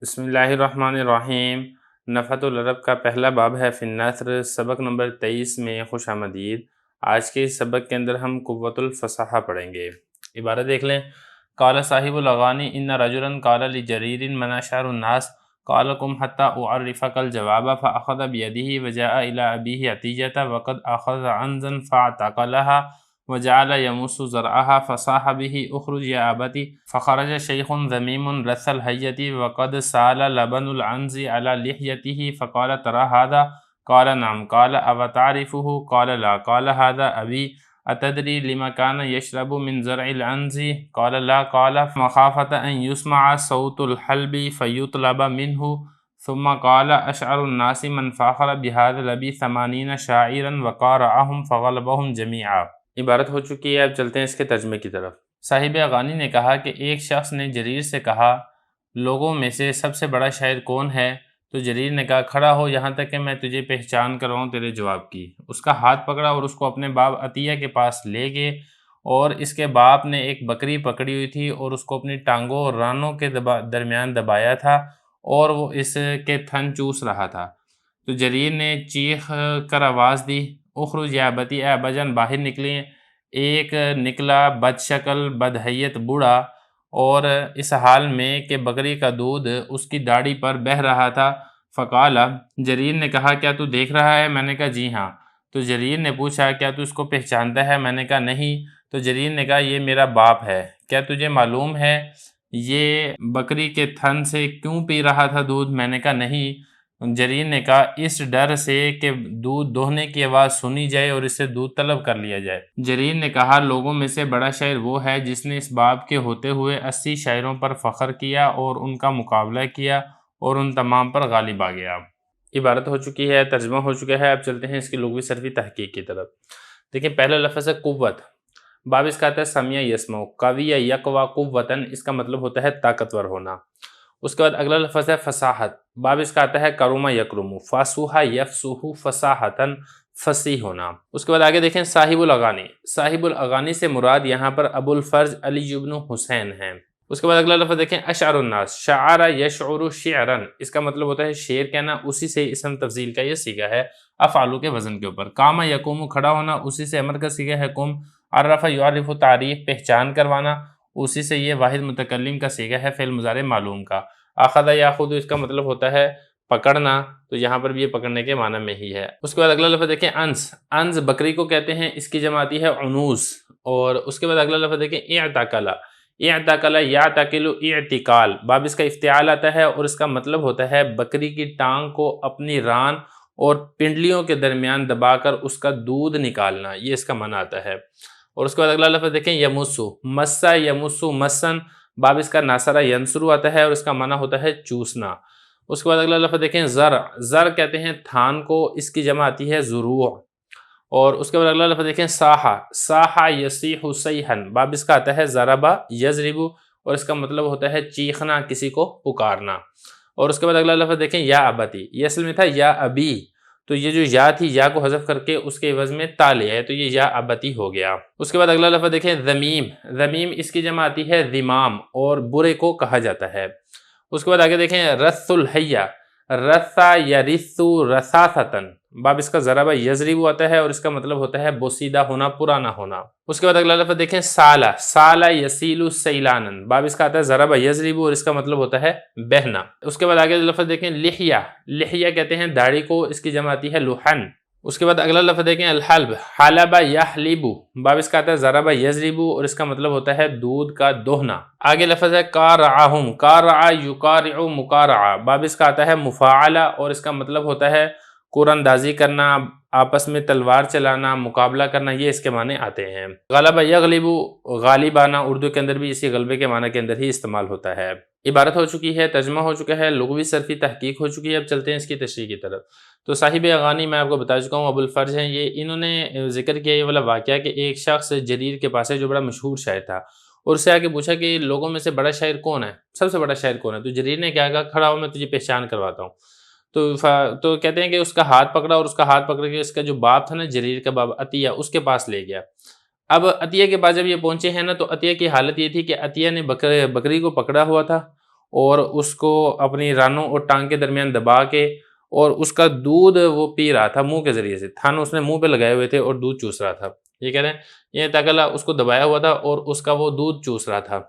بسم اللہ الرحمن الرحیم۔ نفحۃ العرب کا پہلا باب ہے فی النثر، سبق نمبر 23 میں خوش آمدید۔ آج کے اس سبق کے اندر ہم قوت الفصاحہ پڑھیں گے۔ عبارت دیکھ لیں۔ قال صاحب الاغانی ان رجلا قال لجریر من اشعر الناس قال قم حتى اعرفك الجواب فاخذ بيده وجاء الى ابيه عطية وقد اخذ عنزا فاعتقلها وجعل يمس زرعها فصاح به اخرج يا ابتي فخرج شيخ ذميم رث الحية وقد سال لبن العنز على لحيته فقال ترى هذا قال نعم قال أو تعرفه قال لا قال هذا أبي أتدري لما كان يشرب من زرع العنز قال لا قال مخافة أن يسمع صوت الحلب فيطلب منه ثم قال أشعر الناس من فاخر بهذا لبي 80 شاعرا وقارعهم فغلبهم جميعا۔ عبارت ہو چکی ہے، اب چلتے ہیں اس کے ترجمے کی طرف۔ صاحب اغانی نے کہا کہ ایک شخص نے جریر سے کہا لوگوں میں سے سب سے بڑا شاعر کون ہے؟ تو جریر نے کہا کھڑا ہو یہاں تک کہ میں تجھے پہچان کرواؤں تیرے جواب کی۔ اس کا ہاتھ پکڑا اور اس کو اپنے باپ عطیہ کے پاس لے گئے، اور اس کے باپ نے ایک بکری پکڑی ہوئی تھی اور اس کو اپنی ٹانگوں اور رانوں کے درمیان دبایا تھا اور وہ اس کے تھن چوس رہا تھا۔ تو جریر نے چیخ کر آواز دی اخرج یا ابتی، اے ابا جان باہر نکلیں۔ ایک نکلا بد شکل بدحیت بوڑھا، اور اس حال میں کہ بکری کا دودھ اس کی داڑھی پر بہہ رہا تھا۔ فقال، جریر نے کہا کیا تو دیکھ رہا ہے؟ میں نے کہا جی ہاں۔ تو جریر نے پوچھا کیا تو اس کو پہچانتا ہے؟ میں نے کہا نہیں۔ تو جریر نے کہا یہ میرا باپ ہے۔ کیا تجھے معلوم ہے یہ بکری کے تھن سے کیوں پی رہا تھا دودھ؟ میں نے کہا نہیں۔ جریر نے کہا اس ڈر سے کہ دودھ دوہنے کی آواز سنی جائے اور اس سے دودھ طلب کر لیا جائے۔ جریر نے کہا لوگوں میں سے بڑا شاعر وہ ہے جس نے اس باب کے ہوتے ہوئے 80 شاعروں پر فخر کیا اور ان کا مقابلہ کیا اور ان تمام پر غالب آ گیا۔ عبارت ہو چکی ہے، ترجمہ ہو چکا ہے، اب چلتے ہیں اس کی لغوی صرفی تحقیق کی طرف۔ دیکھیں پہلا لفظ ہے قوت۔ باب اس کا آتا ہے سمیع یسمع، قوی یقوی قوتاً، اس کا مطلب ہوتا ہے طاقتور ہونا۔ اس کے بعد اگلا لفظ ہے فصاحت۔ باب اس کا آتا ہے کرم یکرم، فصوح یفصح فصاحتاً، فصیح ہونا۔ اس کے بعد آگے دیکھیں صاحب الاغانی۔ صاحب الاغانی سے مراد یہاں پر ابو الفرج علی بن حسین ہیں۔ اس کے بعد اگلا لفظ دیکھیں اشعر الناس، شعر یشعر شعراً، اس کا مطلب ہوتا ہے شعر کہنا، اسی سے اسم تفضیل کا یہ صیغہ ہے افعالو کے وزن کے اوپر۔ قام یقوم، کھڑا ہونا، اسی سے امر کا صیغہ ہے قم۔ عرف یعرف، تعریف پہچان کروانا، اسی سے یہ واحد متکلم کا صیغہ ہے فعل مضارع معلوم کا۔ اخذ یاخذ، اس کا مطلب ہوتا ہے پکڑنا، تو یہاں پر بھی یہ پکڑنے کے معنی میں ہی ہے۔ اس کے بعد اگلا لفظ دیکھیں انس۔ انس بکری کو کہتے ہیں، اس کی جمع آتی ہے عنوس۔ اور اس کے بعد اگلا لفظ دیکھیں اعتقل۔ اعتقل یعتقل اعتقال، باب اس کا افتعال آتا ہے اور اس کا مطلب ہوتا ہے بکری کی ٹانگ کو اپنی ران اور پنڈلیوں کے درمیان دبا کر اس کا دودھ نکالنا، یہ اس کا معنی آتا ہے۔ اور اس کے بعد اگلا لفظ دیکھیں یمسو۔ مسا یمسو مسن، باب اس کا ناصرہ ینصرو آتا ہے اور اس کا معنی ہوتا ہے چوسنا۔ اس کے بعد اگلا لفظ دیکھیں زرع۔ زر کہتے ہیں تھان کو، اس کی جمع آتی ہے زروع۔ اور اس کے بعد اگلا لفظ دیکھیں ساحہ۔ ساحہ یصیح صیحاً، باب اس کا آتا ہے ضرب یضرب، اور اس کا مطلب ہوتا ہے چیخنا، کسی کو پکارنا۔ اور اس کے بعد اگلا لفظ دیکھیں یا ابتی، یہ اصل میں تھا یا ابی، تو یہ جو یا تھی یا کو حذف کر کے اس کے عوض میں تا لیا ہے، تو یہ یا ابتی ہو گیا۔ اس کے بعد اگلا لفظ دیکھیں ذمیم۔ ذمیم اس کی جمع آتی ہے ذمام، اور برے کو کہا جاتا ہے۔ اس کے بعد آگے دیکھیں رث الحیہ۔ رثا یرث رثاثتاً، باب اس کا ضرب یضرب آتا ہے اور اس کا مطلب ہوتا ہے بوسیدہ ہونا، پرانا ہونا۔ اس کے بعد اگلا لفظ دیکھیں سالہ۔ سالہ یسیل سیلانا، باب اس کا آتا ہے ضرب یضرب اور اس کا مطلب ہوتا ہے بہنا۔ اس کے بعد آگے لفظ دیکھیں لحیہ۔ لحیہ کہتے ہیں داڑھی کو، اس کی جمع آتی ہے لحن۔ اس کے بعد اگلا لفظ دیکھیں الحلب۔ حلب یحلب، باب اس کا آتا ہے ضرب یضرب اور اس کا مطلب ہوتا ہے دودھ کا دوہنا۔ آگے لفظ ہے قارعہم۔ قارع یقارع مقارعہ، باب اس کا آتا ہے مفاعلہ اور اس کا مطلب ہوتا ہے قرعہ اندازی کرنا، آپس میں تلوار چلانا، مقابلہ کرنا، یہ اس کے معنی آتے ہیں۔ غلب یغلب، غالب آنا، اردو کے اندر بھی اسی غلبے کے معنی کے اندر ہی استعمال ہوتا ہے۔ عبارت ہو چکی ہے، ترجمہ ہو چکا ہے، لغوی صرفی تحقیق ہو چکی ہے، اب چلتے ہیں اس کی تشریح کی طرف۔ تو صاحب اغانی میں آپ کو بتا چکا ہوں ابو الفرج ہیں، یہ انہوں نے ذکر کیا یہ والا واقعہ کہ ایک شخص جریر کے پاس ہے جو بڑا مشہور شاعر تھا، اور اس سے آگے پوچھا کہ لوگوں میں سے بڑا شاعر کون ہے، سب سے بڑا شاعر کون ہے؟ تو جریر نے کیا کہا کھڑا ہو میں تجھے پہچان کرواتا ہوں۔ تو کہتے ہیں کہ اس کا ہاتھ پکڑا اور اس کا ہاتھ پکڑ کے اس کا جو باپ تھا نا جریر کا باپ عطیہ، اس کے پاس لے گیا۔ اب عطیہ کے پاس جب یہ پہنچے ہیں نا، تو عطیہ کی حالت یہ تھی کہ عطیہ نے بکری کو پکڑا ہوا تھا اور اس کو اپنی رانوں اور ٹانگ کے درمیان دبا کے اور اس کا دودھ وہ پی رہا تھا منہ کے ذریعے سے، تھن اس نے منہ پہ لگائے ہوئے تھے اور دودھ چوس رہا تھا۔ یہ کہہ رہے ہیں یہ تکلا اس کو دبایا ہوا تھا اور اس کا وہ دودھ چوس رہا تھا۔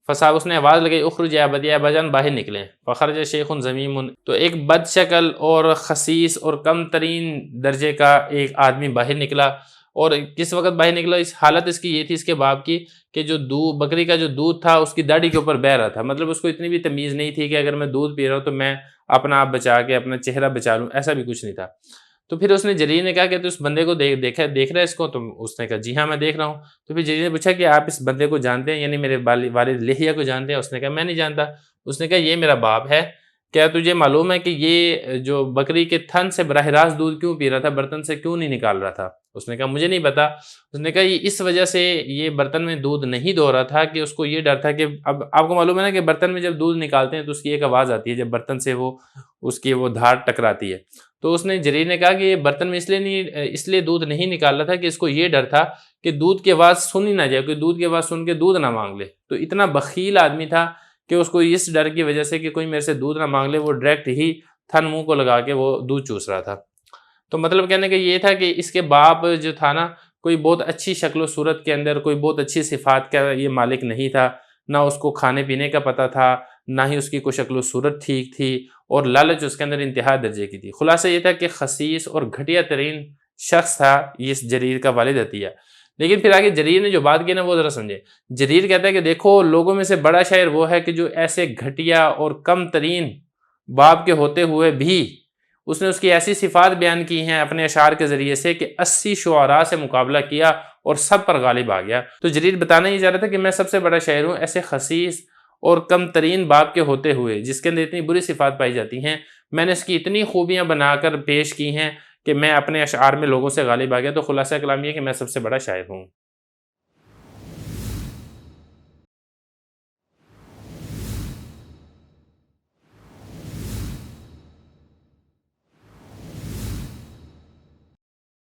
فصاحب اس نے آواز لگائی اخرج یا ابا جان باہر نکلیں، فخرج شیخ ضمیم، تو ایک بد شکل اور خسیس اور کم ترین درجے کا ایک آدمی باہر نکلا۔ اور کس وقت باہر نکلا؟ اس حالت اس کی یہ تھی اس کے باپ کی کہ جو بکری کا جو دودھ تھا اس کی داڑھی کے اوپر بہہ رہا تھا، مطلب اس کو اتنی بھی تمیز نہیں تھی کہ اگر میں دودھ پی رہا ہوں تو میں اپنا آپ بچا کے اپنا چہرہ بچا لوں، ایسا بھی کچھ نہیں تھا۔ تو پھر اس نے جریر نے کہا کہ تو اس بندے کو دیکھ رہا ہے اس کو؟ تو اس نے کہا جی ہاں میں دیکھ رہا ہوں۔ تو پھر جریر نے پوچھا کہ آپ اس بندے کو جانتے ہیں، یعنی میرے والد لحیہ کو جانتے ہیں؟ اس نے کہا میں نہیں جانتا۔ اس نے کہا یہ میرا باپ ہے، کیا تجھے معلوم ہے کہ یہ جو بکری کے تھن سے براہ راست دودھ کیوں پی رہا تھا، برتن سے کیوں نہیں نکال رہا تھا؟ اس نے کہا مجھے نہیں پتا۔ اس نے کہا یہ اس وجہ سے یہ برتن میں دودھ نہیں دھو رہا تھا کہ اس کو یہ ڈر تھا کہ اب آپ کو معلوم ہے نا کہ برتن میں جب دودھ نکالتے ہیں تو اس کی ایک آواز آتی ہے جب برتن سے اس کی وہ دھار ٹکراتی ہے۔ تو اس نے جریر نے کہا کہ یہ برتن میں اس لیے دودھ نہیں نکال رہا تھا کہ اس کو یہ ڈر تھا کہ دودھ کی آواز سنی نہ جائے، کوئی دودھ کی آواز سن کے دودھ نہ مانگ لے۔ تو اتنا بخیل آدمی تھا کہ اس کو اس ڈر کی وجہ سے کہ کوئی میرے سے دودھ نہ مانگ لے، وہ ڈائریکٹ ہی تھن منہ کو لگا کے وہ دودھ چوس رہا تھا۔ تو مطلب کہنے کا یہ تھا کہ اس کے باپ جو تھا نا، کوئی بہت اچھی شکل و صورت کے اندر کوئی بہت اچھی صفات کا یہ مالک نہیں تھا، نہ اس کو کھانے پینے کا پتہ تھا، نہ ہی اس کی کوئی شکل و صورت ٹھیک تھی، اور لالچ اس کے اندر انتہا درجے کی تھی۔ خلاصہ یہ تھا کہ خسیس اور گھٹیا ترین شخص تھا اس جریر کا والد عطیہ۔ لیکن پھر آگے جریر نے جو بات کی نا وہ ذرا سمجھے۔ جریر کہتا ہے کہ دیکھو لوگوں میں سے بڑا شاعر وہ ہے کہ جو ایسے گھٹیا اور کم ترین باپ کے ہوتے ہوئے بھی اس نے اس کی ایسی صفات بیان کی ہیں اپنے اشعار کے ذریعے سے کہ 80 شعراء سے مقابلہ کیا اور سب پر غالب آ گیا۔ تو جریر بتانا ہی چاہ رہا تھا کہ میں سب سے بڑا شاعر ہوں ایسے خسیس اور کم ترین باپ کے ہوتے ہوئے، جس کے اندر اتنی بری صفات پائی جاتی ہیں، میں نے اس کی اتنی خوبیاں بنا کر پیش کی ہیں کہ میں اپنے اشعار میں لوگوں سے غالب آ گیا۔ تو خلاصہ کلام یہ کہ میں سب سے بڑا شاعر ہوں۔